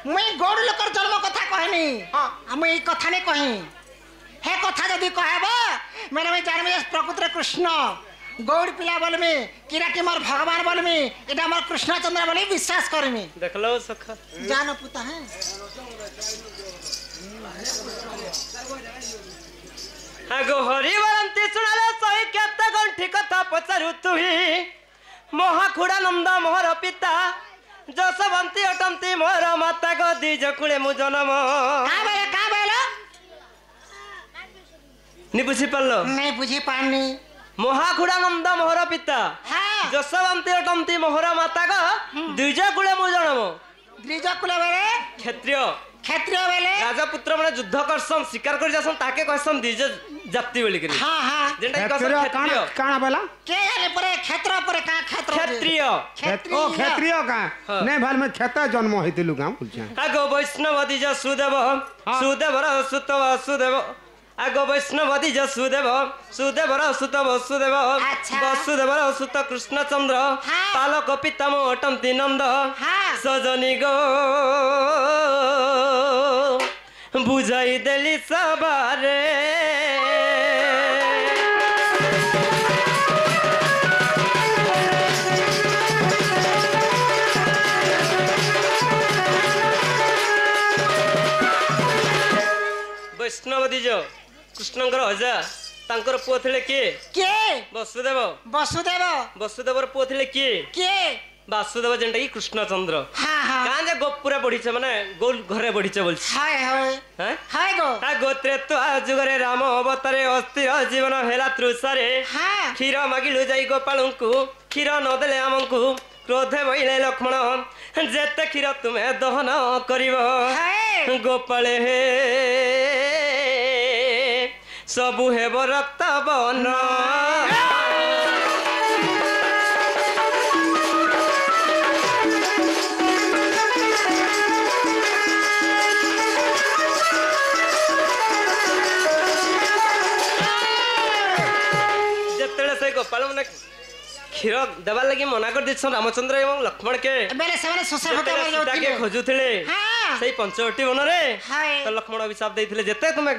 मुई गौड़ लोकर जन्म कथा कहनी मुई कथा नहीं कही हे कथा जदि कहबो मैंने मैं जानबे प्रकृति कृष्ण गौड़ पिला बोलमी किराटी मोर भगवान बोलमी एटा मोर कृष्णचंद्र बोली विश्वास करमी देखलो सखा जानो पुता है आगो हरि बरंती सुनाले सही केते गंठी कथा पचारु तुही महाखुड़ानंद मोहर पिता जसवंती अटंती मोहर माता को दी जकुले मु जन्म का बेला नि बुझी पारलो नहीं बुझी पानी महाखुड़ानंद मोहर पिता हाँ जसवंती अटंती मोहर माता को दी जकुले मु जन्म द्विजकुल बेले क्षत्रिय बेले राजपुत्र माने युद्ध करसन शिकार कर जासन ताके कहसन द्विज जाति बोली करी हां हां जेंटा कहसन क्षत्रिय काना बोला के याले परे क्षेत्र परे का क्षेत्र क्षत्रिय ओ क्षत्रिय का नहीं भाल में खेता जन्म होइतिलु गाम बोलछा आगो वैष्णव दिज सुदेव सुदेवर सुत वसुदेव आगो वैष्णव दिज सुदेव सुदेवर सुत वसुदेव वसुदेवर सुत कृष्णचंद्र पालक पितामह अटंती नंद सजनी गो बुझाई देली सबारे वैष्णव दिज कृष्णଙ୍କର ଅଜା ତାଙ୍କର ପୁଅ ଥିଲେ କିଏ ବସୁଦେବ ବସୁଦେବର ପୁଅ ଥିଲେ କିଏ ବାସୁଦେବ ଯେନ୍ଟା କି କୃଷ୍ଣଚନ୍ଦ୍ର କାଁ ଯେ ଗୋପୁରା ବଢିଛ ମାନେ ଗୋଲ ଘରେ ବଢିଛ ବୋଲଛି ଗୋତ୍ରେତ୍ୱ ଯୁଗରେ ରାମ ଅବତାରେ ଅସ୍ଥିର ଜୀବନ ହେଲା ତୃଷାରେ କ୍ଷୀର ମାଗିଲୁ ଯାଇ ଗୋପାଳଙ୍କୁ କ୍ଷୀର ନଦେଲେ ଆମକୁ क्रोधे महिले लक्ष्मण जेते क्षीर तुमे दहन करिव गोपाले हे सबु हेब रक्त बन जेते से गोपाल मन क्षीर देवा लगी मना कर दिसन रामचंद्र एवं लक्ष्मण के बेले सेमाने सुसे फटे मर जाउथिले के खोजुथिले सेई पंचवटी वन रे तो लक्ष्मण अभिशाप देइथिले जेते तुमे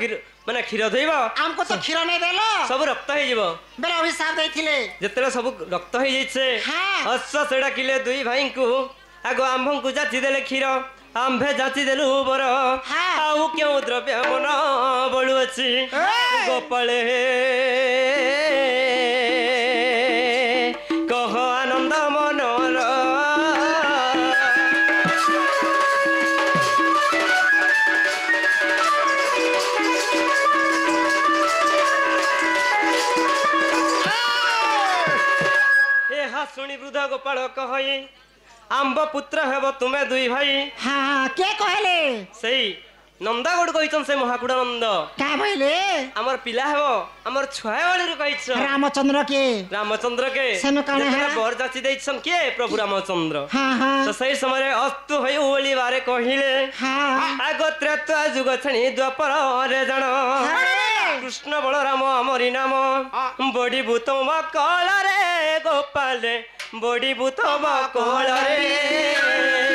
माने क्षीर देइबो हमको तो क्षीर नै देलो सब रक्त हे जीवो बेले अभिशाप देइथिले जेते सब रक्त हे जाइछे हस्स सेडा किले दुई भाई को आगो आंभं को जाति देले क्षीर आंभे जाति देलु बर आउ क्यों द्रव्य मन बळु अछि गोपाल कह आनंद मनर शुणी वृद्ध गोपाल कहे आंब पुत्र हेब तुमे दुई भाई हाँ के कहले सही नंदागढ़ कहिछन से महाकुड़ानंद का कहले हमर पिला हेबो हमर छुआ वाली कहिछ रामचंद्र के सेनु काने है बर जाची दैछन के प्रभु रामचंद्र हां हां तो सही समय अस्तु होई ओली बारे कहिले हां आगो त्रेता जुग छणी द्वापर रे जण कृष्ण बलराम अमरी नाम बड़ी भूतम बकल रे गोपाल बड़ी भूतम बकल रे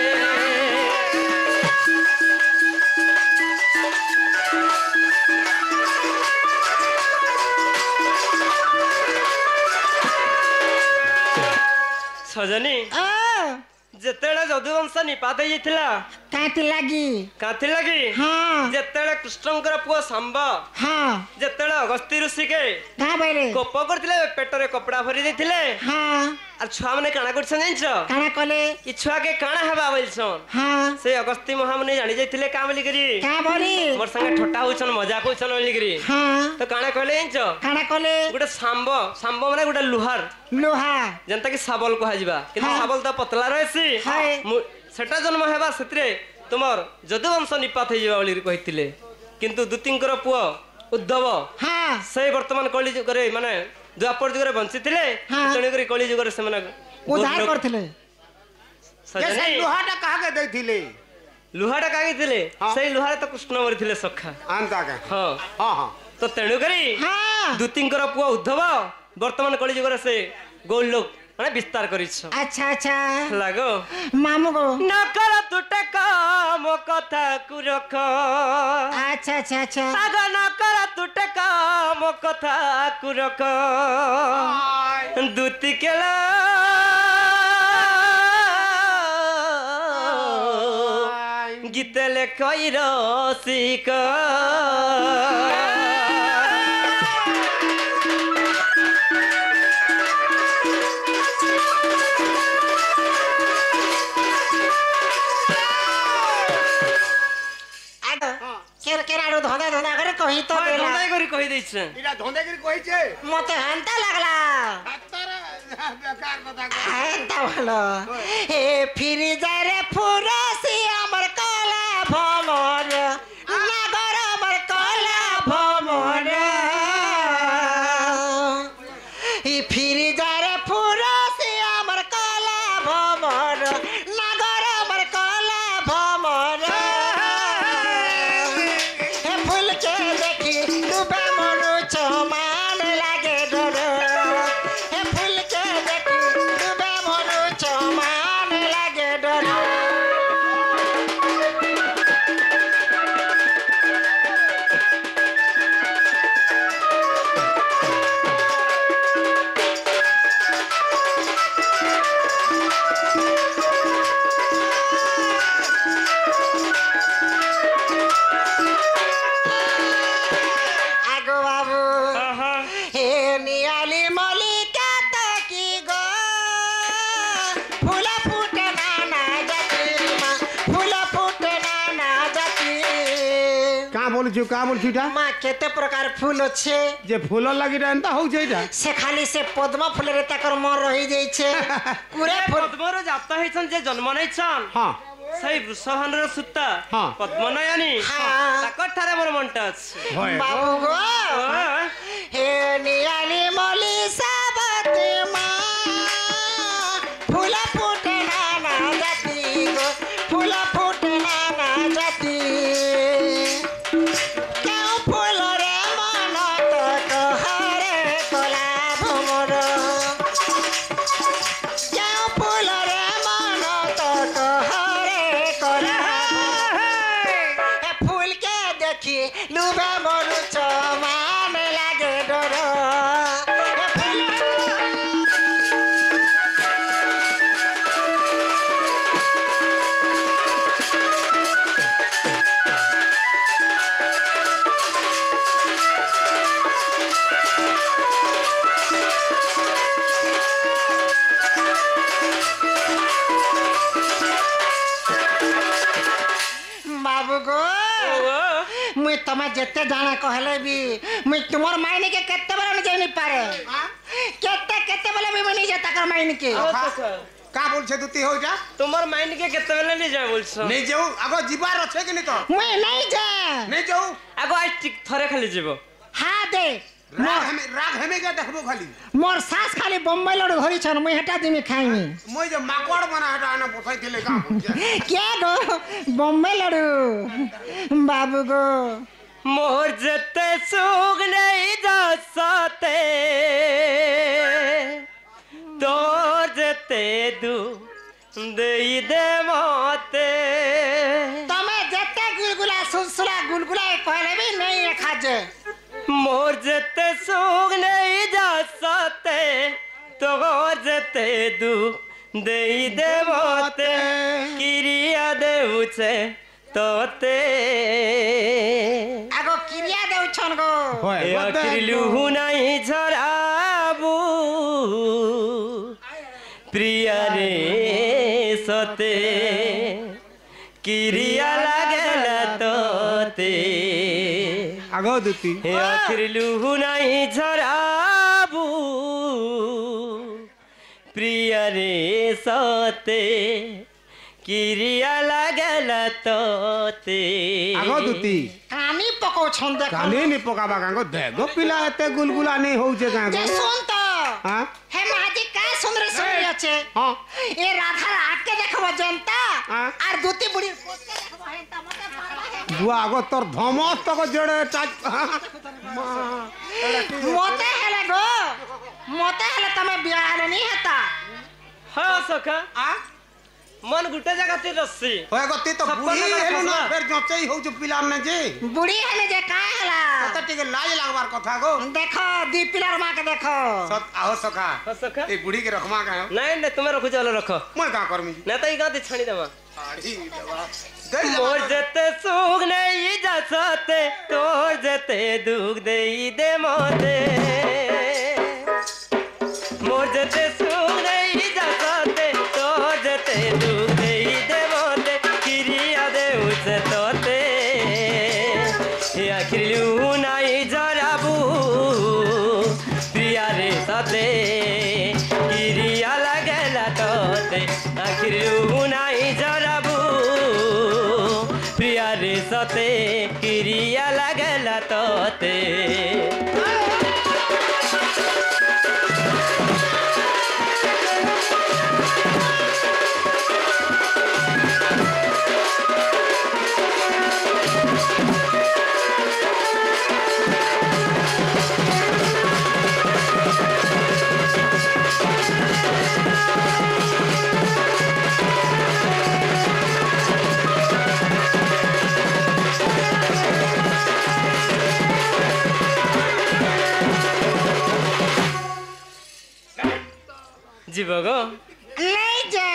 सजनी जेतेला जदुवंश निपात होइथिला काथि लागी हां जेतेला कृष्णंकर पुओ सांब हां जेतेला अगस्ती ऋषि के का बेले कोप करथिले पेटरे कपड़ा भरी देथिले हां आ छुआ माने काना करछन जानिछ काना कले ई छुआ के काना हेबा बोलछन हां से अगस्ती महामुनि जानि जाइथिले का बोली करी का बोली मोर संगे ठट्टा होछन मजाक होछन बोली करी हां तो काना कहले जानिछ काना कले गुटे सांब माने गुटे लोहा जनता की साबल कहा जिबा किंतु साबल त पतला रहसी सेटा जन्म हेबा सेत्रे तुमर जदुवंश निपात हे जिबा बोली कहिथिले किंतु दुतिंकर पुओ उद्धव हां से वर्तमान कली जुगरे माने द्वापर जुगरे बंचिथिले तणी करी कली जुगरे से माने उद्धार करथिले जैसे लोहाटा कहा के दैथिले लोहाटा कागे थिले सही लोहारे तो कृष्ण मरिथिले सखा आंता का हां हां हां तो तणी करी दुतिंकर पुओ उद्धव वर्तमान कली जुगरे से गोल लोक माने विस्तार करिछ अच्छा अच्छा लागो मामू को नकर तुटे काम मो कथा को रख अच्छा अच्छा अच्छा आग न कर तू टेका मो कथा को रख दूती केला गीत लेखई रसिक केराड़ू धंदा धंदा करे कही तो देला धंदा करी कही दैछ इला धंदा करी कहि छे मते हंता लागला बेकार कथा हंता भलो ए फिर जाय रे फुरसी हमर कला भमर नगर हमर कला भमर ए फिर जाय रे फुरसी हमर कला भमर नगर हमर कला भमर मान लागे डर हे फूल के देखी डूबे मोरू चमान लागे डर आगो बाबू हे नियाली मलिका तकी गो फूल फूटे नाना जाती फूल फूटे नाना जाती का बोलछु टा माँ केते प्रकार फूल अच्छे जे फूल लागि एंता हो जेटा से खाली से पद्म फूल रे तकर मन रही जाई छे पूरे फूल पद्मर जात हैछन जे जन्म नै छन हां सही वृषभानुर सुत्ता हाँ। पद्मनयनी हाँ। ताकर ठारे मोर मन टच होय बाबू गो हे नियाली मली साबती माँ फूल फूटे नाना जाती गो फूल फूटे नाना जाती क्यों फूल रे मन तो कहरे कोला भमर क्यों फूल रे मन तो कहरे कोला ए फूल के देखी लुबे मोरू चमान लागे डर ए फूल बाबू गो मुई तमे जेते जाना कहले भी मुई तुमर मायने के केते बेला जाई नहीं पारे केते केते बेला भी नहीं जाता कर मायने के का बोलछे दुती हो जा तुम्हार माइंड के केते बेले नहीं जाय बोलछ नहीं जाऊ आगो जिबार अछि कि नहीं तो मुई नहीं जा नहीं जाऊ आगो आज टिक थरे खाली जीवो हाँ दे राग हमें क्या देखबो खाली मोर सास खाली बम्बई लड़ू धरी छन मुई हटा दिमी खाइनी मोय जे माकड़ बना हटा आना पठाई थिले का बोलछे क्या गो बम्बई लड़ू बाबू गो मोर जते सुग नहीं जा सते तोर जते दू देई दे मते तमे जेते गुलगुला सुलसुला गुलगुला कहले भी नहीं खाजे मोर जते सुग नहीं जा सते तोर जते दू देई दे मते किरिया देउछे तोते आगो क्रिया देउ छन गो होय अखिलु नहीं झराबू प्रिया रे सते किरिया लागेला तोते आगो दुती अखिलु नहीं झराबू प्रिया रे सते किरिया लागेला तोते आगो दुती कानी पको छन देख काली नहीं पकाबा कांगो देखो पिला एते गुलगुला नहीं होउछे कांगो जे सुन तो हां हे महाजी का सुंदर सुंदर अच्छे हां ए राधा आके देखबो जनता हाँ। आर दूती बुढ़ी पोत के देखबो हेंता मते पारबा बुआ आगो तोर धमस तक जड़े टाच मोते हेले गो मोते हेले तमे बियाह नहीं हेता हाँ सखा आ मन गुटे जगह ती रस्सी होय गति तो बुढ़ी हेलो ना फिर जोचई हो जो पिलार ने जे बुढ़ी हेले जे का हला तो टिके लाज लागबार कथा गो देखो दी पिलर मां के देखो सत आहो सखा सखा ए बुढ़ी के रखमा का नहीं नहीं तुम्हें रखो चलो रखो मैं का करमी ना तो ई गाते छाणी देवा आड़ी देवा मोर जते सुख नहीं जसते तोर जते दुख देई दे मोते मोर जते सुख नहीं जसते तोर जते दुख देई दे मोते किरिया दे उसे तोते आखिर लू नहीं जराबू प्रिया रे सते किरिया लगेला तोते आखिर लू नहीं जराबू प्रिया रे सते किरिया लगेला तोते जीवगो नहीं जा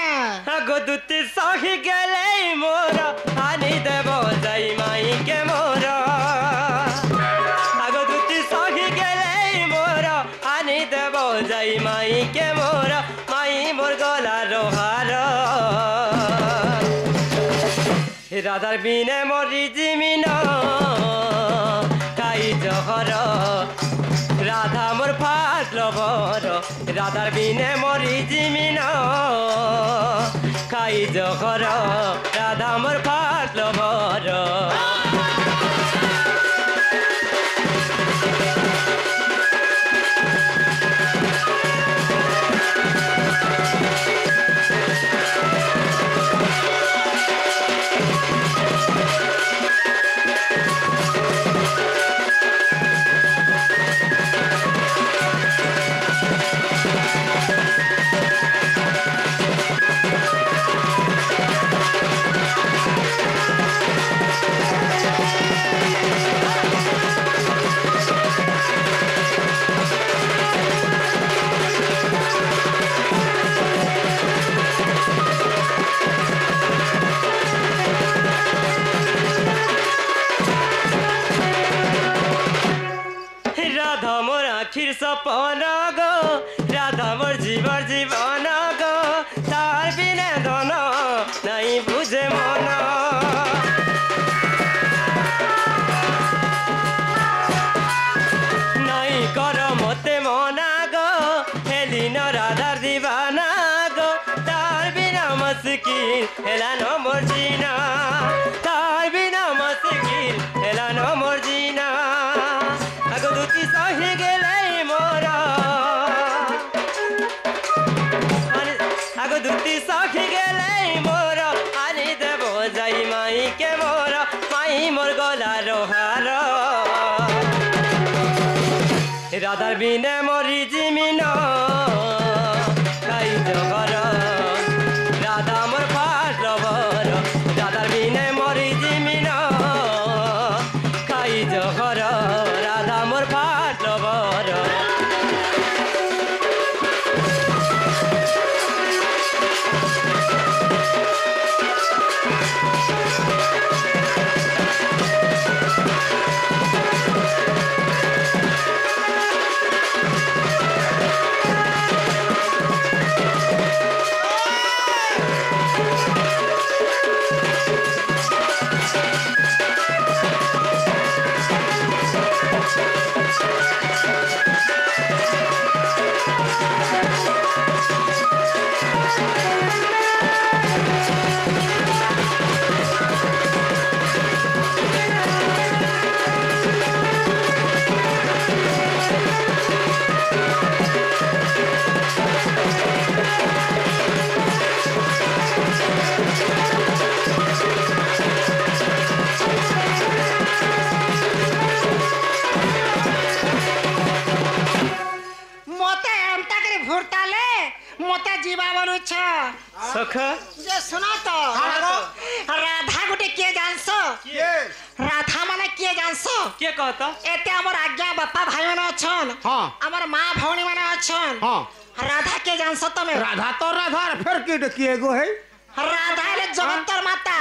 आगो दुती सही गेले मोरा आनी देबो जाई माई के मोरा आगो दुती सही गेले मोरा आनी देबो जाई माई के मोरा माई मोर गला रोहार राधार बिने मोरी जिमिन काई जहर राधा मोर फाट लबर राधार बिने मरी जिमिन खाई जखर राधा मोर फाट लबर राधा मोर आखिर सपन गो राधा मोर जीवर जीवन गो तार बिने धन नहीं बुझे मन नहीं कर मते मना गो हेलिन राधार दीवाना गो तार बिना मुश्किल हेला न मोर जीना तार बिना मुश्किल हेला न मोर जीना आगो दुती सही गेले मोरा आगो दुती सही गेले मोरा आनी देबो जाई माई के मोरा माई मोर गला रोहार राधार बिने मरी जिमिन काई जगर राधा मोर फाट लबर राधार बिने मरी जिमिन काई जगर राधा मोर फाट लबर सखा जे सुना तो राधा गुटे किए जानसो राधा माने किए जानसो के कहता एते हमर आज्ञा बापा भाई माने अछन हां हमर मां भौणी माने अछन हां राधा के जानसो तमे राधा तो राधा फिर किए गो है राधा है जगतर माता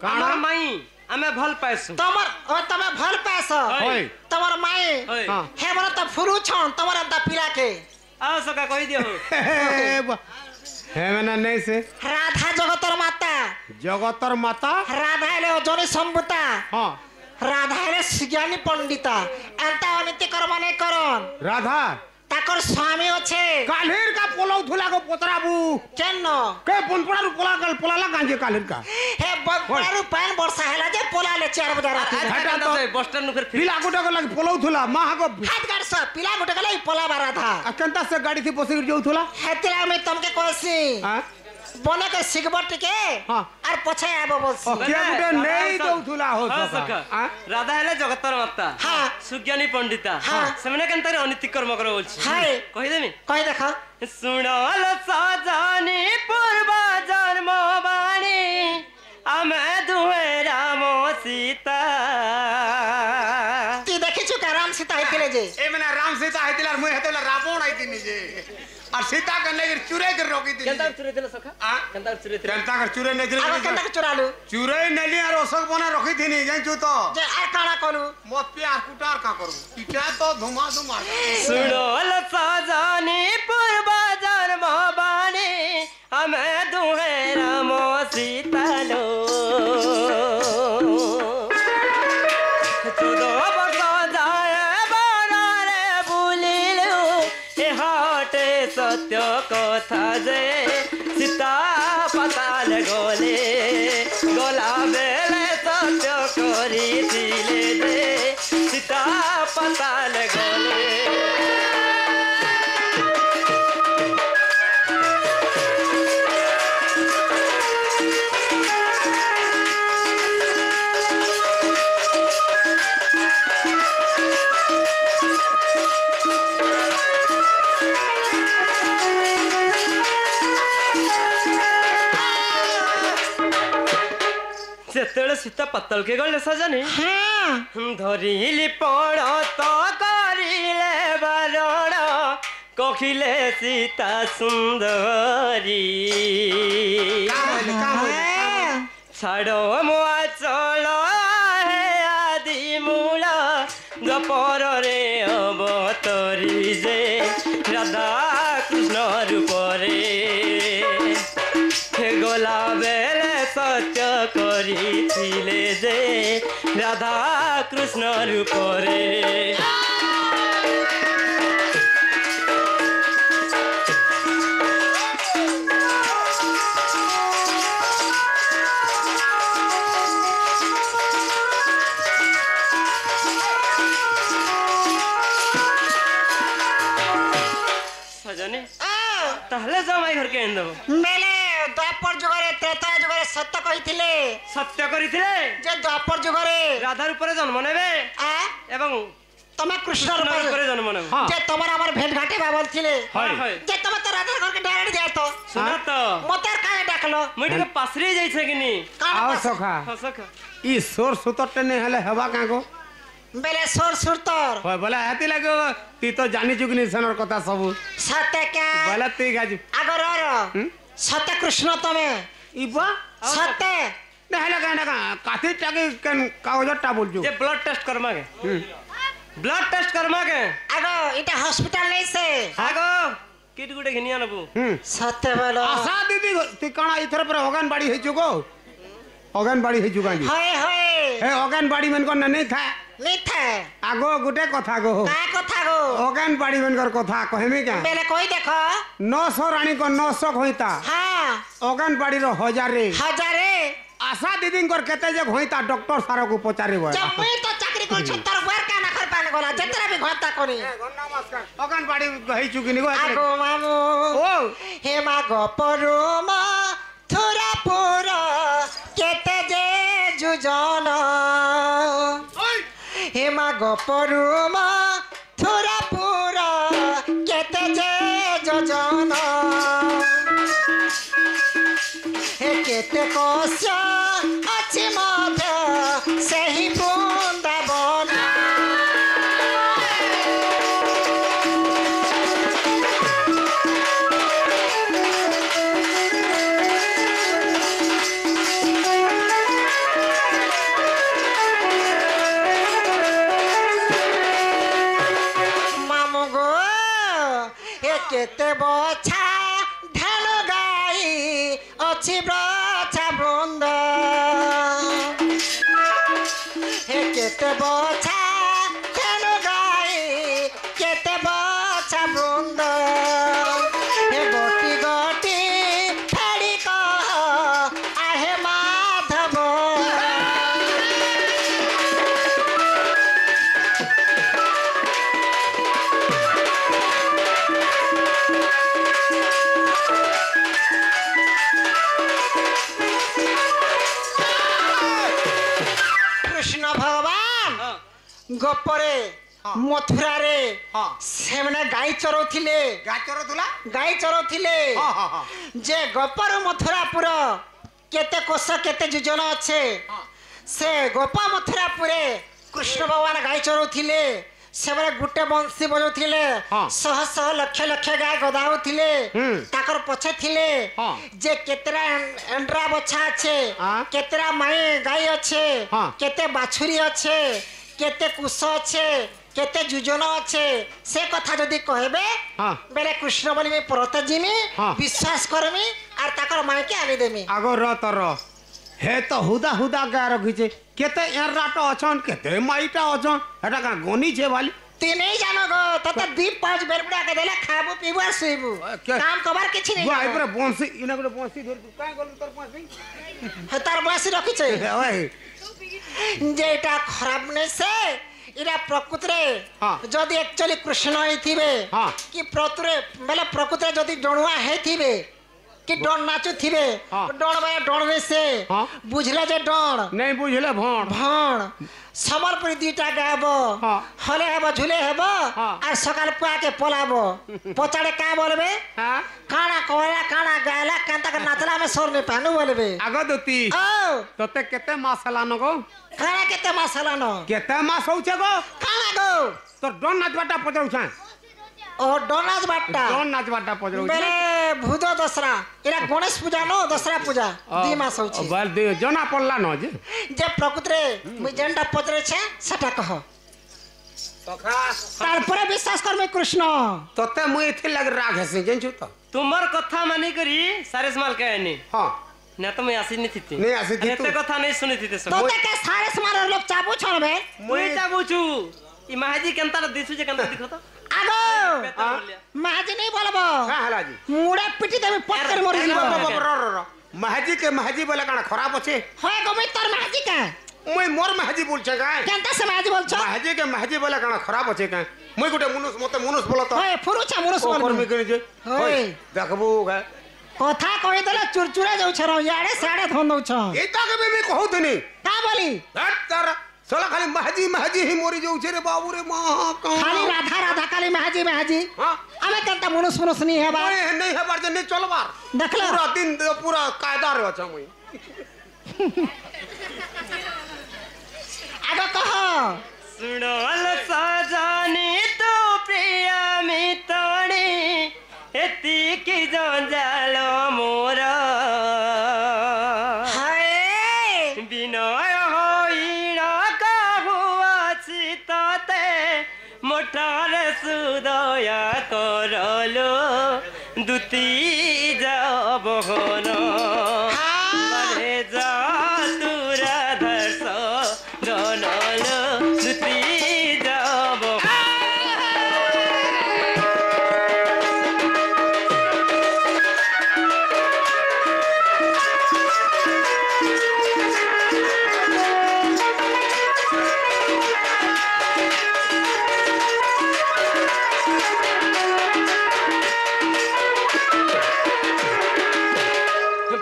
हमर माई हमें भल पाइसु तमे भल पाइस होय तमर माई हां हे बरा त फुरु छन तमर द पिला के आ सका कहि दियो हे मना नहीं से राधा जगतर माता राधा है जनी संबुता हां राधा है ज्ञानी पंडिता एंता अनिति कर्म नहीं करन राधा ताकर स्वामी अच्छे कालीर का पोलाउ थुला को पोतराबू केन के पुनपड़ा पोलाला कांजे कालीर का हे बगपड़ारू पैन वर्षा हैला जे पोलाले 4 बजे रात हटा तो बस स्टैंड नु फिर पिला गुटे को लग पोलाउ थुला माहा को हाथ गाड़ स पिला गुटे के लई पोला बारा था अकंता से गाड़ी थी पोसी जो थुला हेतला में तुमके कहसी हां बने के सिगबट के हां और पछे आबो बोलसी के गुटे नहीं दो थुला हो सका राधा है जगतर माता हां सुज्ञानी पंडिता सेमने केनतारे अनिति कर्म करो बोलछि हाय कहि देमी कहि देखा सुनल साजानी पूर्व जन्म बाणी आमे दुहे राम सीता ती देखि छु का राम सीता आइतिले जे ए मने राम सीता आइतिला मुय हेतेला रावण आइतिनी जे और सीता के लेकर चुरे कर रोकी थी केनता चुरे देला सखा केनता चुरे थे केनता कर चुरे नहीं आगे केनता चुरालू चुरे नली और ओसक बना रखी थी नहीं जाई छु तो जे आर काना कोलू मत पे कुटार का करू पिटा तो धुमा सुनल साजानी पूर्व जन्म बाणी हमें दुहे राम सीता लो सत्य कथा जे सीता पताल गले गला बेले सत्य करी दिले जे सीता पताल गले सेतेले सीता पत्तल के गले सजनी धरिली पण तो करिले बारण कखिले सीता सुंदरी छाड़ो मुआ चल हे आदि मूल गपर रे अवतरी जे राधा कृष्ण रूप रे गला बेले सत्य करिथिले जे राधा कृष्ण रूप रे सजनी ताहले जमाई घर के एंदो मेले द्वापर जुगरे त्रेता जुगरे सत्य कहिथिले सत्य करिथिले जे द्वापर जुगरे राधा रूप रे जन्म नेबे एवं तमे कृष्ण रूप रे जन्म नेबे जे तमर हमर भेंट घाटे बाबल थिले हाय जे तमे तो राधा घर के डायरेक्ट जाय तो सुना तो मते काहे डाकलो मुई के पासरे जाई छै किनी आओ सखा सखा ई सोर सुतरटे ने हले हवा कागो बेले सोर सुरतर होय बोला हाती लागो ती तो जानि चुकनी सनर कथा सब सत्य क्या बोला ती गाज अगर सत्य कृष्ण तमे इबा सत्य नहला गाना का काथी टाके कन कागजटा बोल जो जे ब्लड टेस्ट करमा के ब्लड टेस्ट करमा के आगो इटा हॉस्पिटल नहीं से आगो किट गुटे घिनिया नबु सत्य बोलो आशा दीदी ती काना इथर पर होगन बाड़ी हे जुगो होगन बाड़ी हे जुगा जी होय होय हे होगन बाड़ी मन को नहीं था नहीं था आगो गुटे कथा गो का कथा गो होगन बाड़ी मन कर कथा कहमे का बेले कोई देखो 900 रानी को 900 होइता हां होगन बाड़ी रो हजारे आशा दीदी कर केते जे होइता डॉक्टर सारो को पचारे हो जब मैं तो चाकरी कर छतर वर का ना कर पाले गोला जतरा भी घरता कोनी नमस्कार होगन बाड़ी गई चुकिनी गो आगो मामू ओ हे मा गपरुमा थोरा पुरा केते जे जुजन हे मा गपरुमा थोरा पुरा केते जे जुजन केते कोश अच्छी मध्य सही वृंदावन मामू गो ए केते बछा ध्यान गाई अच्छी ब्रछा वृंद हे केते बछा ध्यान गाई केते बछा वृंद हे गोटी गोटी फेड़ी कह आहे माधव कृष्ण भगवान गोपरे मथुरा रे से मैंने गाई चरौथिले गाई चरौथिले जे गोपर मथुरापुर केते कोश केते योजन अच्छे से गोपा मथुरापुरे कृष्ण भगवान गाई चरौथिले से मैंने गुटे बंशी बजाउथिले शह शह लक्ष लक्ष गाय गदाउथिले ताकर पछे थिले जे केतरा एंड्रा बछा अच्छे केतरा माई गाय अच्छे केते बाछुरी अच्छे केते कुश अच्छे केते योजन अच्छे से कथा जदि कहबे बेले कृष्ण बोली में परत जिमी विश्वास करमी आर ताकर माई के आनी देमी आगो र तर हे तो हुदा हुदा गाय रखिछे केते एराट अछन केते माईटा अछन एटा का गनी छे वाली ती नहीं जानो गो तते दीप पांच बेर बुड़ा के देले खाबो पीबो आ सोइबो काम कबार किछि नहीं वाई पर बंसी इना को बंसी धर काई गल तर बंसी तार बंसी रखि छे ओए जेटा खराब नहीं से इरा प्रकृतरे जदि एक्चुअली कृष्ण ही थिबे कि प्रकृतरे मतलब प्रकृतरे जदि डणुआ हे थिबे कि डण नाचु थिबे डण बा डण ने से बुझले जे डण नहीं बुझले भण भण समरपुरी दीटा गाबो हले हेबो झुले हेबो आ सकाल पुआ के पलाबो पछाड़े का बोलबे काना कोला काना गाला कांता के नाचला में सोर ने पानु बोलबे आगो दोती ओ तते केते मासला न गो काना केते मसाला न केते मास होछे गो काना गो तो डन नाचबाटा पजौ छ ओ डोनाज बाट्टा डन नाचबाटा पजौ छ बेले भूत दसरा इरा गणेश पूजा नो दसरा पूजा दी मास होछि बल दे जना पड़ला न जे प्रकृतरे मुई जेंडा पत्रे छे सेटा कह तारपरे विश्वास कर में कृष्ण तते मुई इथे लग राग हसे जेंछु तो तुमर कथा मानी करी सारेस माल कहनी हां ना तो मैं आसी नहीं थी नहीं आसी थी एते कथा नहीं सुनी थी सब तो के सारेस मार लोग चाबू छन बे मुई चाबू छु ई महाजी केनता दिसु जे केनता दिखो तो आगो महाजी नहीं बोलबो का हला जी मुड़े पिटी देबे पट कर मरि जीबो र महाजी के महाजी बोले काना खराब अछि होय गमे तोर महाजी का मुई मोर महाजी बोल छ का केनता से महाजी बोल छ महाजी के महाजी बोले काना खराब अछि का मुई गुटे मुनुस मते मुनुस बोलत होय फुरु छ मुनुस बोल कर मी करे जे होय देखबू गा कथा कहि देला चुरचुरा जाउ छ याडे साडे धन दउ छ एता के मी कहू तनी का बोली हट तर चला खाली महाजी महाजी ही मोरी जाउ छ रे बाबू रे मां खाली राधा राधा काली महाजी महाजी हां हमें केनता मुनुस मुनुस नहीं हेबा नहीं हेबार जे नहीं चलबार देखला पूरा दिन पूरा कायदा रे छ मुई आगो कह सुनल सजानी तो प्रिय मितणी एति की जंजाल मोर हाय विनय होइण कहु अछि तते मोटार सुदया करलो दुती जबहन बरे जा तुरा धर्ष जनल दुती जबहन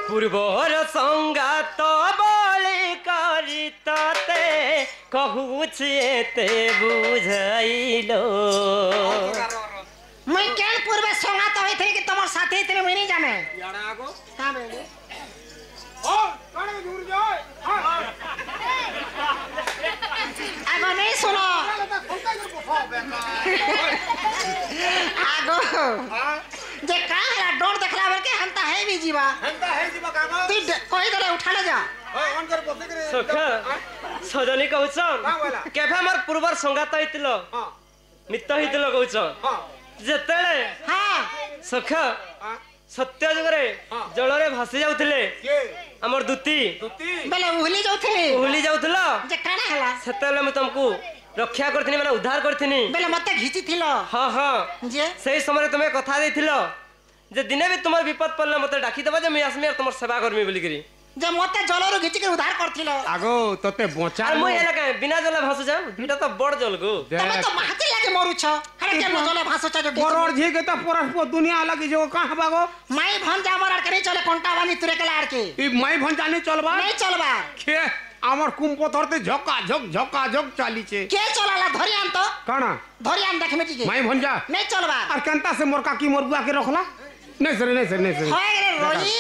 पूर्वर संगात बलि करी तते कहूछि एते बुझाइलो मैं केन पूर्वे संगात होई थे कि तमर साथी थे मैं नहीं जाने याडा आगो का बेले आगो नहीं सुनो आगो जे का है डोर देखला बेल के हंता है भी जीवा तू कोई दरे उठा ले जा सखा सजनी कहउछन केभे हमर पूर्वर संगात हितलो मित्र हितलो कहउछन जेतेले हां सखा सत्य जुगरे जलरे भासी जाउथिले हमर दूती बेले उहली जाउथलो जे काना हला सेतेले म तुमको रक्षा करथिनी माने उद्धार करथिनी बेले मते घिची थिलो हां हां जे सही समय तुमे कथा देथिलो जे दिने भी तुमर विपद पड़ले मते डाकी देबा जे मैं आसमी और तुमर सेवा करमी बोली करी जे मते जलरो घिची के उद्धार करथिलो आगो तते बचा और मैं एला के बिना जल भासु जा इटा तो बड़ जल गो तमे तो माहती लागे मरु छ हरे के जले भासो छ जो बरोड़ झे के त परस्पर दुनिया लगी जो कहां बागो माई भन जा मर के नहीं चले कोंटा बानी तुरे के लाड़ के ई माई भंजा नहीं चलबा नहीं चलबा खे আমার কুম্পথরতে ঝকা ঝক চালিছে के चलाला धरियान तो কানা धरियान देखमे की মাই ভঞ্জা नहीं चलबा আর কেনতা সে মোর কাকি মোর বুয়া কে রখলা नहीं सर होय रे रोई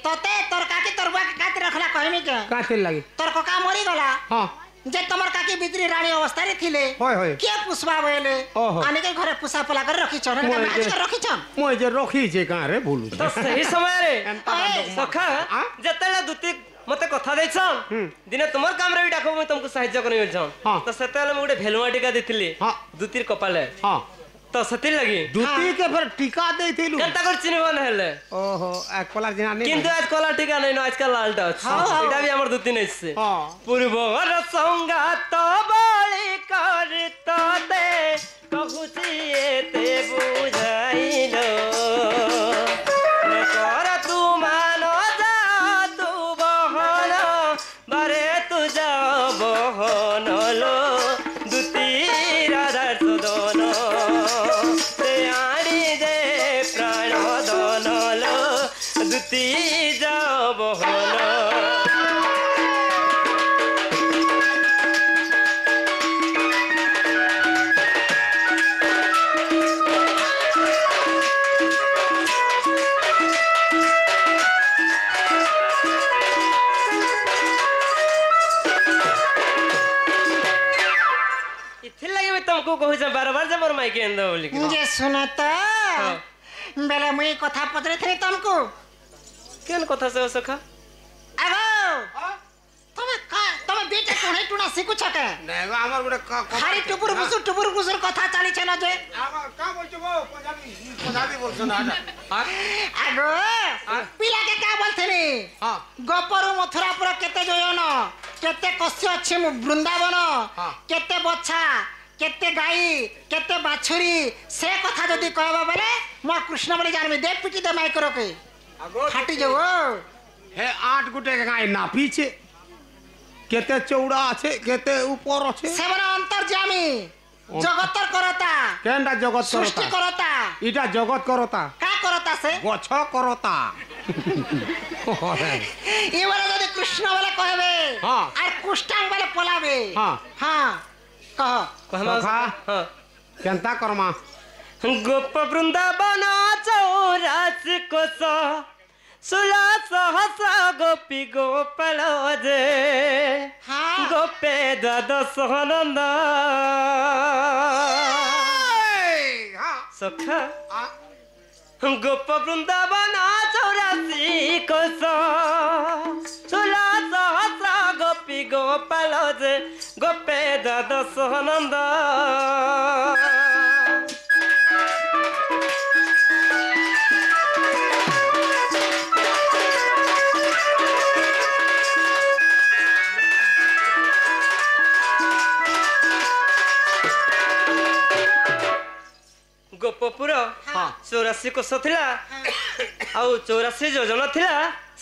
तोते तोर काकी तोर बुआ के काते रखला कहमी के काते लागी तोर कोका मरी गला हां जे तमर काकी बिजली रानी अवस्था रे थिले होय के पुष्पा बोले आने के घरे पुसा पला कर रखी छ ने आज के रखी छ मोय जे रखी जे का रे बोलू तो सही समय रे सखा जतेला दूती मते कथा देछन दिने तुमर काम रे डाको मैं तुमको सहायता करबे छन तो सेतेले मैं गोटे भेलुआ टीका देथिली दूतीर कपाले हां तो सती लगी दूती के फिर टीका देथिलु केनता कर चिनिबन हेले ओहो एक कलर जिना नहीं किंतु आज कला टीका नहीं न आजकल लालटा एटा भी हमर दूती नहीं से पूर्वर संगात बळी करत दे कहूची एते बुझाइलो कर तू मानो जा तू बहन बारे तू जा बहन लो दूती राधा सुदन से आड़ी दे प्राण दन लो दूती जा बहन तुमको कहू छ बार-बार जे मोर माइक एंदो बोली जे सुनो तो बेले मुई कथा पत्रे थे तुमको केन कथा से सखा आगो तमे बेटे कोने टुना सिकु छके नहीं बा हमर गोटे खाली टुपुर बुसुर कथा चाली छ न जे का बोलछ गो पंजाबी बोलछ ना आगो पिला के का बोलथनी हां गोपरु मथुरापुर केते जोयन केते कस्य अछि वृंदावन केते बच्छा केते गाई केते बाछुरी से कथा जदी कहबा बेले म कृष्ण बोली जानबे दे पिटी दे माइक रोके फाटी जाओ हे 8 गुटे के गाय ना पीछे केते चौड़ा আছে केते ऊपर আছে सेवन अंतर्यामी जगतर करता केनडा जगत सृष्टि करता इटा जगत करता का करता से गछ करता ई वाला जदी कृष्ण वाला कहबे हां और कुष्टांग वाला पलाबे हां हां कह कहमा हां केनता करमा गोप वृंदावन 84 कोस 16 सहस्र गोपी गोपाल जे गोपे द्वादश नंद सखा गोप वृंदावन 84 कोस 16 सहस्र गोपी गोपाल जे गोपे द्वादश नंद गोपपुर 84 कोस थिला आउ 84 योजना थिला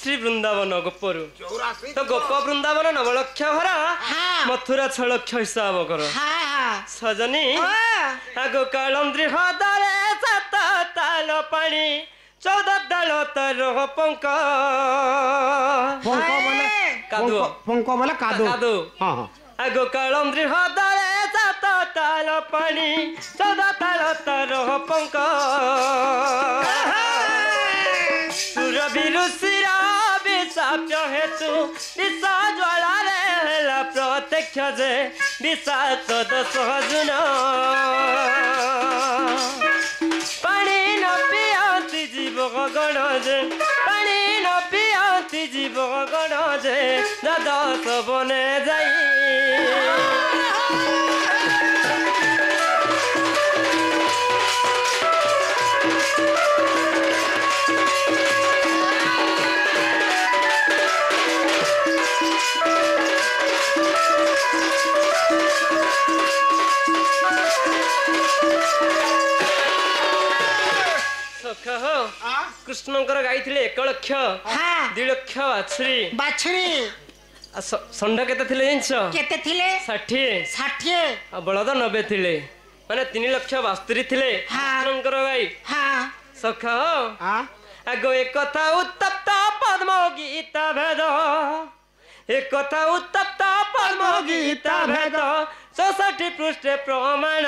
श्री वृंदावन गोपरु 84 तो गोप वृंदावन नवलक्ष भरा मथुरा 6 लक्ष हिसाब करो सजनी आगो कालंद्री हदरे 7 ताल पानी 14 दल तर पंक पंक बोले कादो हां हां आगो कालंद्री हदरे 7 ताल पानी 14 ताल तर पंक सुरबीरु शिरा ପାପ୍ୟ ହେତୁ ବିଷ ଜ୍ୱାଳାରେ ହେଲା ପ୍ରତ୍ୟକ୍ଷ ଯେ ବିଷାକ୍ତ ଦୋଷ ଜୁନ ପାଣି ନ ପିଅନ୍ତି ଜୀବ ଗଣ ଯେ ପାଣି ନ ପିଅନ୍ତି ଜୀବ ଗଣ ଯେ ଦ୍ୱାଦଶ ବନେ ଯାଇ कृष्णकर गाइथिले 1 लक्ष 2 लक्ष बाछुरी षंड केते थिले जिंस केते थिले 60 बलद 90 थिले माने 3 लक्ष 72 थिले कृष्णकर गाई सख आगो एक कथा उत्तप्त पद्म गीता भेद एक कथा उत्तप्त पद्म गीता भेद 64 पृष्ठ प्रमाण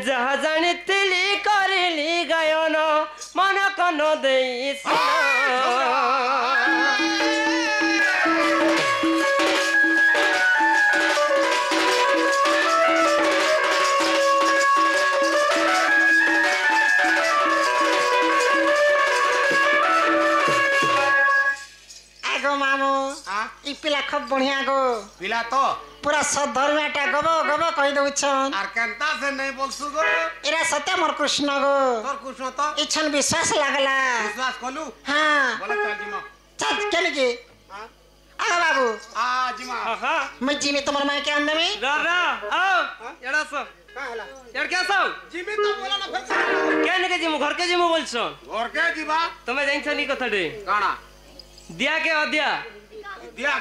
जहा जानिथिली करिली गायन मन कन देई आगो मामू ई पिला खूब बढ़िया गो पिला तो पूरा सधर्मियाटा गबो गबो कहि दउछन आर केनता से नहीं बोलसु गो एरा सत्य मोर कृष्ण गो तोर कृष्ण तो इछन विश्वास लागला विश्वास कलु हां बोला चल जिमा चल केले के आगा बाबू आ जिमा मैं जीमे तुम्हार माय के अंदर में रा आओ एड़ा स का हला यार क्या सब जिमी तो बोला ना फिर केने के जिमु घर के जिमु बोलछन घर के जीवा तमे जाइन छनी कथा डे काना दिया के अदिया दिया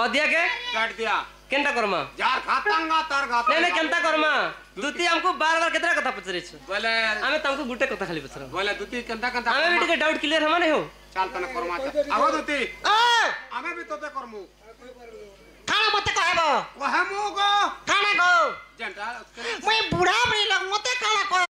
अदिया के काट दिया केनता करमा जार खातांगा तार खाता नहीं केनता करमा दुती हमको बार-बार केतरा कथा पचरे छ बोले हमें तुमको गुटे कथा खाली पचरा बोले दुती केनता केनता हमें भी डाउट क्लियर हमने हो चल तने करमा आगो दुती ओ हमें भी तोते करमु खाना मत कहबो कहमु गो खाना गो जेंटा मैं बूढ़ा बड़ी